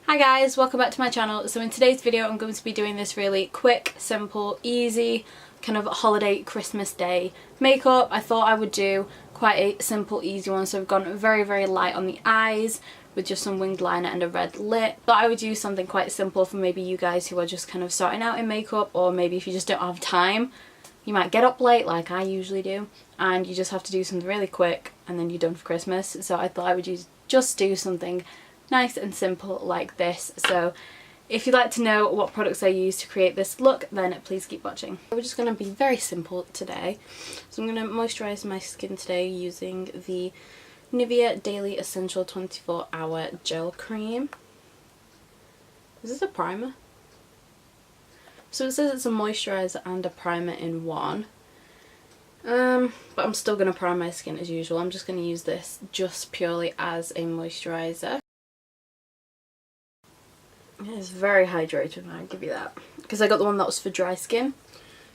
Hi guys, welcome back to my channel. So in today's video I'm going to be doing this really quick, simple, easy kind of holiday Christmas day makeup. I thought I would do quite a simple, easy one, so I've gone very light on the eyes with just some winged liner and a red lip. Thought I would use something quite simple for maybe you guys who are just kind of starting out in makeup, or maybe if you just don't have time. You might get up late like I usually do and you just have to do something really quick and then you're done for Christmas. So I thought I would just do something nice and simple like this. So if you'd like to know what products I use to create this look, then please keep watching. We're just going to be very simple today. So I'm going to moisturise my skin today using the Nivea Daily Essential 24-Hour Gel Cream. Is this a primer? So it says it's a moisturiser and a primer in one. But I'm still going to prime my skin as usual. I'm just going to use this just purely as a moisturiser. It is very hydrated, I'll give you that. Because I got the one that was for dry skin.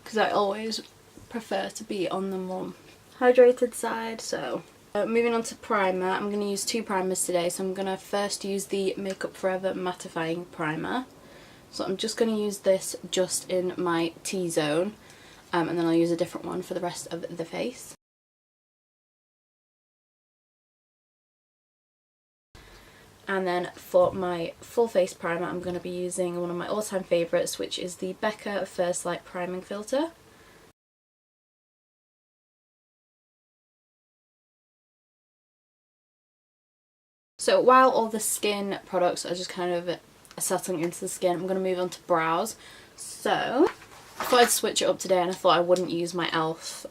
Because I always prefer to be on the more hydrated side. So moving on to primer, I'm going to use two primers today. So I'm going to first use the Makeup Forever Mattifying Primer. So I'm just going to use this just in my T-zone. And then I'll use a different one for the rest of the face. And then for my full face primer, I'm going to be using one of my all-time favourites, which is the Becca First Light Priming Filter. So while all the skin products are just kind of settling into the skin, I'm going to move on to brows. So I thought I'd switch it up today and I thought I wouldn't use my e.l.f.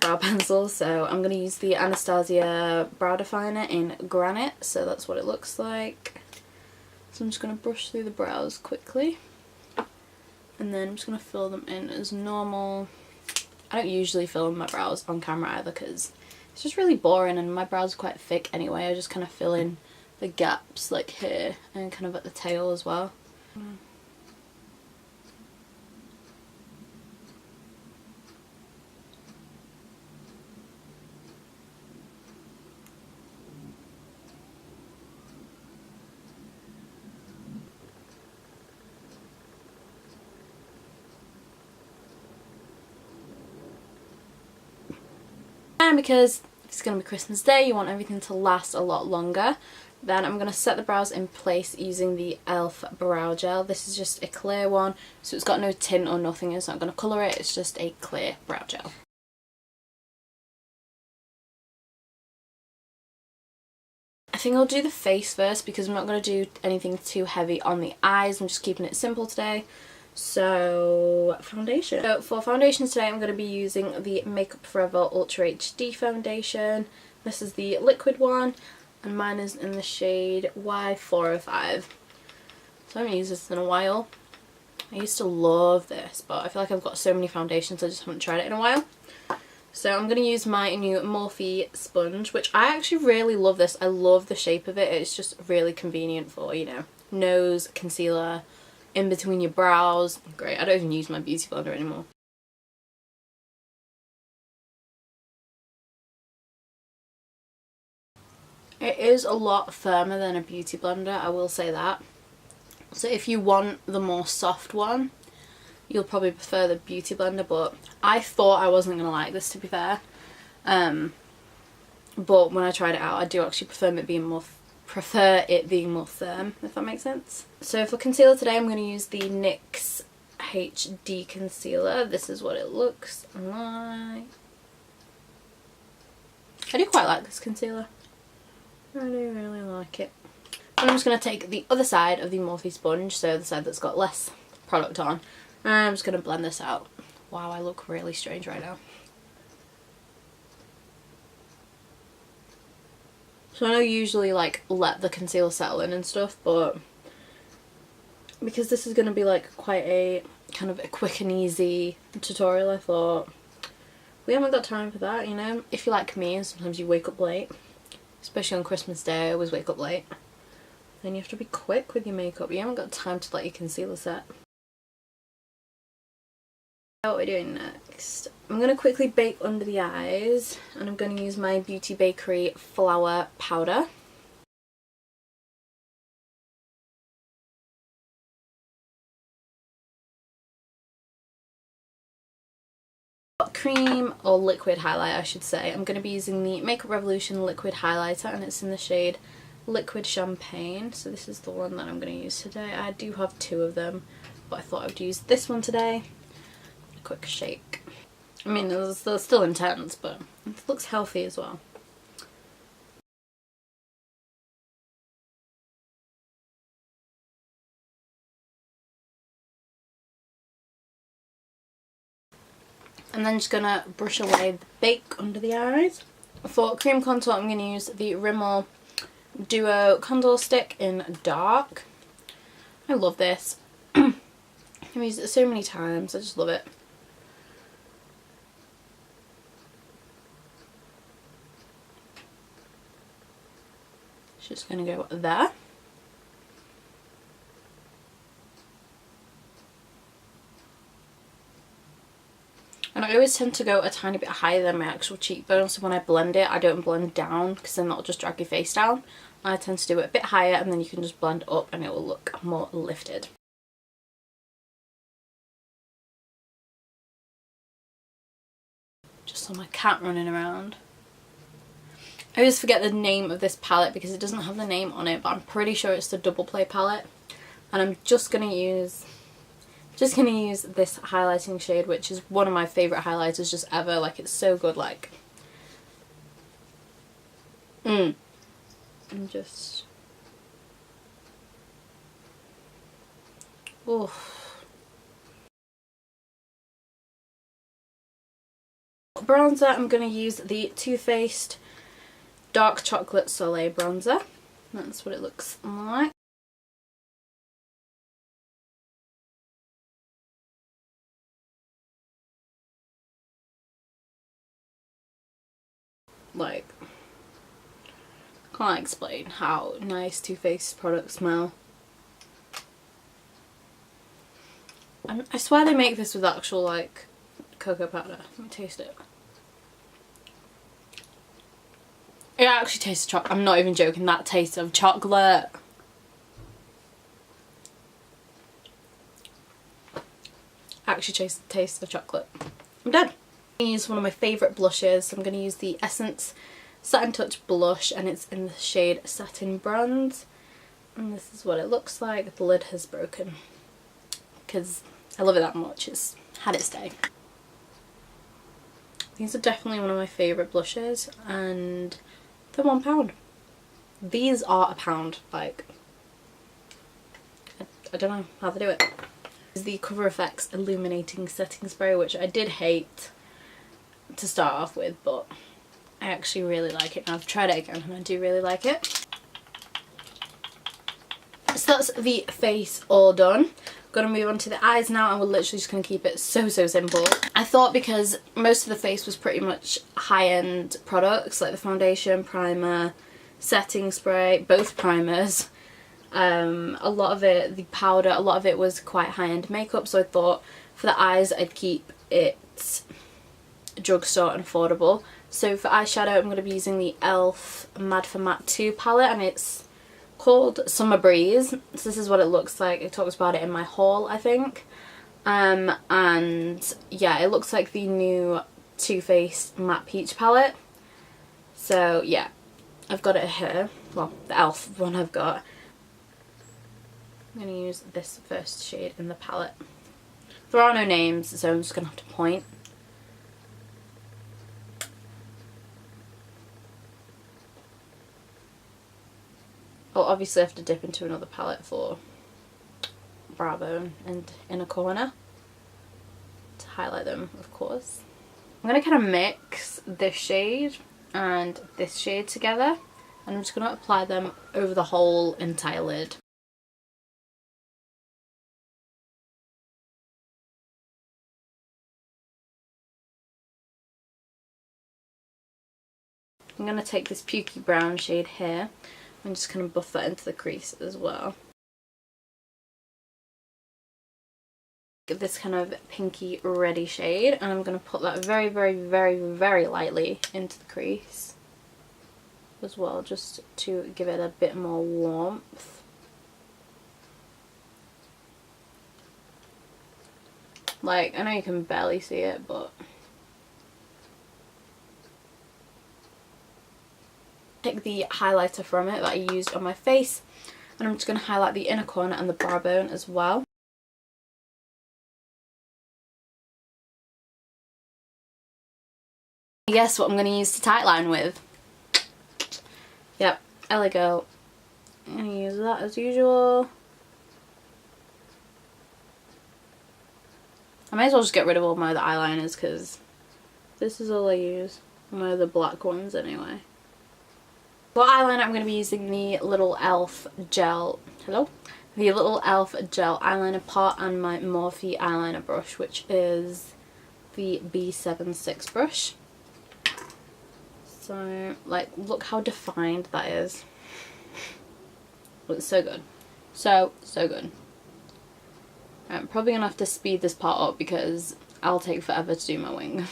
Brow pencil, so I'm going to use the Anastasia Brow Definer in Granite. So that's what it looks like. So I'm just going to brush through the brows quickly and then I'm just going to fill them in as normal. I don't usually fill in my brows on camera either because it's just really boring and my brows are quite thick anyway. I just kind of fill in the gaps like here and kind of at the tail as well. And because it's going to be Christmas Day, you want everything to last a lot longer, then I'm going to set the brows in place using the e.l.f. Brow Gel. This is just a clear one, so it's got no tint or nothing. It's not going to colour it, it's just a clear brow gel. I think I'll do the face first because I'm not going to do anything too heavy on the eyes. I'm just keeping it simple today. So foundation. So for foundation today I'm going to be using the Makeup Forever Ultra HD foundation. This is the liquid one and mine is in the shade Y405. So I haven't used this in a while. I used to love this, but I feel like I've got so many foundations I just haven't tried it in a while. So I'm going to use my new Morphe sponge, which I actually really love this. I love the shape of it. It's just really convenient for, you know, nose, concealer, in between your brows. Great. I don't even use my beauty blender anymore. It is a lot firmer than a beauty blender, I will say that. So if you want the more soft one, you'll probably prefer the beauty blender, but I thought I wasn't going to like this, to be fair. But when I tried it out, I do actually prefer it being more firm, if that makes sense. So for concealer today I'm going to use the NYX HD concealer. This is what it looks like. I do quite like this concealer. I do really like it. And I'm just going to take the other side of the Morphe sponge, so the side that's got less product on, and I'm just going to blend this out. Wow, I look really strange right now. So I know you usually like let the concealer settle in and stuff, but because this is going to be like quite a kind of a quick and easy tutorial, I thought we haven't got time for that, you know. If you're like me and sometimes you wake up late, especially on Christmas Day, I always wake up late, then you have to be quick with your makeup. You haven't got time to let your concealer set. What we're doing next, I'm going to quickly bake under the eyes and I'm going to use my Beauty Bakerie Flour Powder. Cream or liquid highlight, I should say. I'm going to be using the Makeup Revolution liquid highlighter, and it's in the shade Liquid Champagne. So this is the one that I'm going to use today. I do have two of them, but I thought I would use this one today. A quick shake. I mean, they're still intense, but it looks healthy as well. And then just gonna brush away the bake under the eyes. For cream contour, I'm gonna use the Rimmel Duo Contour Stick in Dark. I love this. I've used it so many times, I just love it. Just gonna go there. And I always tend to go a tiny bit higher than my actual cheekbone, so when I blend it, I don't blend down because then that'll just drag your face down. I tend to do it a bit higher, and then you can just blend up and it will look more lifted. Just on my cat running around. I always forget the name of this palette because it doesn't have the name on it, but I'm pretty sure it's the Double Play palette. And I'm just gonna use this highlighting shade, which is one of my favourite highlighters just ever. Like, it's so good. Like, I'm just, oof. Bronzer, I'm going to use the Too Faced Dark Chocolate Soleil bronzer. That's what it looks like. Like, can't explain how nice Too Faced products smell. I swear they make this with actual, like, cocoa powder. Let me taste it. It actually tastes of chocolate. I'm not even joking. That tastes of chocolate. Actually tastes of chocolate. I'm done. I'm going to use one of my favourite blushes. I'm going to use the Essence Satin Touch blush, and it's in the shade Satin Bronze. And this is what it looks like. The lid has broken because I love it that much. It's had its day. These are definitely one of my favourite blushes, and they're £1. These are £1. Like, I don't know how they do it. This is the Cover FX Illuminating Setting Spray, which I did hate to start off with, but I actually really like it. And I've tried it again and I do really like it. So that's the face all done. Gonna move on to the eyes now, and we're literally just gonna keep it so simple. I thought because most of the face was pretty much high-end products, like the foundation, primer, setting spray, both primers, a lot of it, the powder, a lot of it was quite high-end makeup, so I thought for the eyes I'd keep it drugstore and affordable. So for eyeshadow, I'm going to be using the e.l.f. Mad for Matte 2 palette, and it's called Summer Breeze. So this is what it looks like. It talks about it in my haul, I think. And yeah, it looks like the new Too Faced Matte Peach palette. So yeah, I've got it here. Well, the e.l.f. one I've got. I'm going to use this first shade in the palette. There are no names, so I'm just going to have to point. I'll obviously have to dip into another palette for brow bone and inner corner to highlight them, of course. I'm going to kind of mix this shade and this shade together, and I'm just going to apply them over the whole entire lid. I'm going to take this pukey brown shade here and just kind of buff that into the crease as well. Get this kind of pinky reddy shade, and I'm going to put that very lightly into the crease as well, just to give it a bit more warmth. Like, I know you can barely see it, but take the highlighter from it that I used on my face, and I'm just going to highlight the inner corner and the brow bone as well. Guess what I'm going to use to tightline with? Yep, LA Girl. I'm going to use that as usual. I may as well just get rid of all my other eyeliners because this is all I use. My other black ones anyway. For eyeliner, I'm going to be using the Little Elf gel. Hello? The Little Elf gel eyeliner pot and my Morphe eyeliner brush, which is the B76 brush. So, like, look how defined that is. It's so good. So good. I'm probably going to have to speed this part up because I'll take forever to do my wing.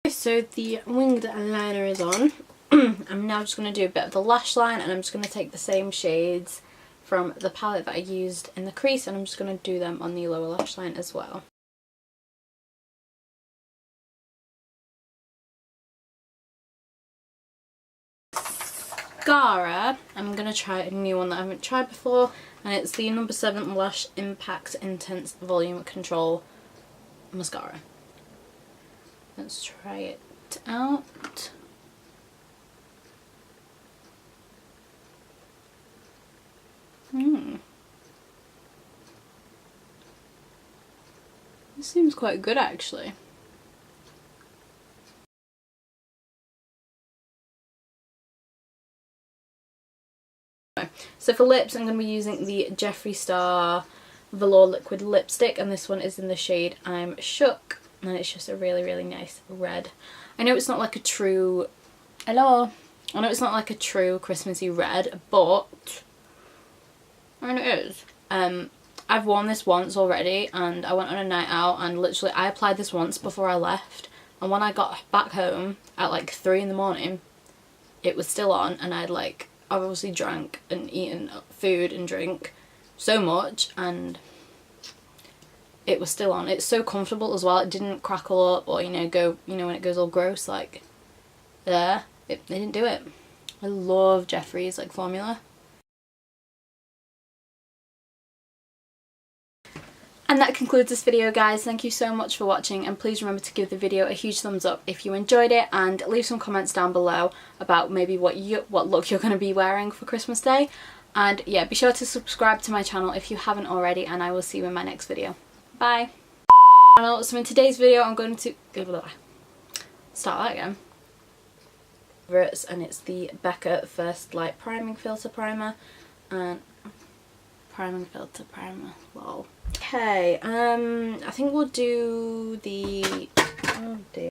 So the winged eyeliner is on. I'm now just going to do a bit of the lash line, and I'm just going to take the same shades from the palette that I used in the crease, and I'm just going to do them on the lower lash line as well. Mascara, I'm going to try a new one that I haven't tried before, and it's the No. 7 Lash Impact Intense Volume Control Mascara. Let's try it out. This seems quite good actually. So for lips, I'm going to be using the Jeffree Star Velour Liquid Lipstick, and this one is in the shade I'm Shook, and it's just a really nice red. I know it's not like a true... Hello! I know it's not like a true Christmassy red, but... I know it is. I've worn this once already, and I went on a night out, and literally I applied this once before I left, and when I got back home at like 3 in the morning, it was still on, and I'd like obviously drank and eaten food and drink so much, and it was still on. It's so comfortable as well. It didn't crackle up or, you know, go, you know, when it goes all gross like there. They didn't do it. I love Jeffree's like formula. And that concludes this video, guys. Thank you so much for watching, and please remember to give the video a huge thumbs up if you enjoyed it, and leave some comments down below about maybe what look you're going to be wearing for Christmas Day. And yeah, be sure to subscribe to my channel if you haven't already, and I will see you in my next video. Bye! So in today's video I'm going to... Start that again. And it's the Becca First Light Priming Filter Primer, and... Priming Filter Primer, lol. Okay, I think we'll do the... oh dear.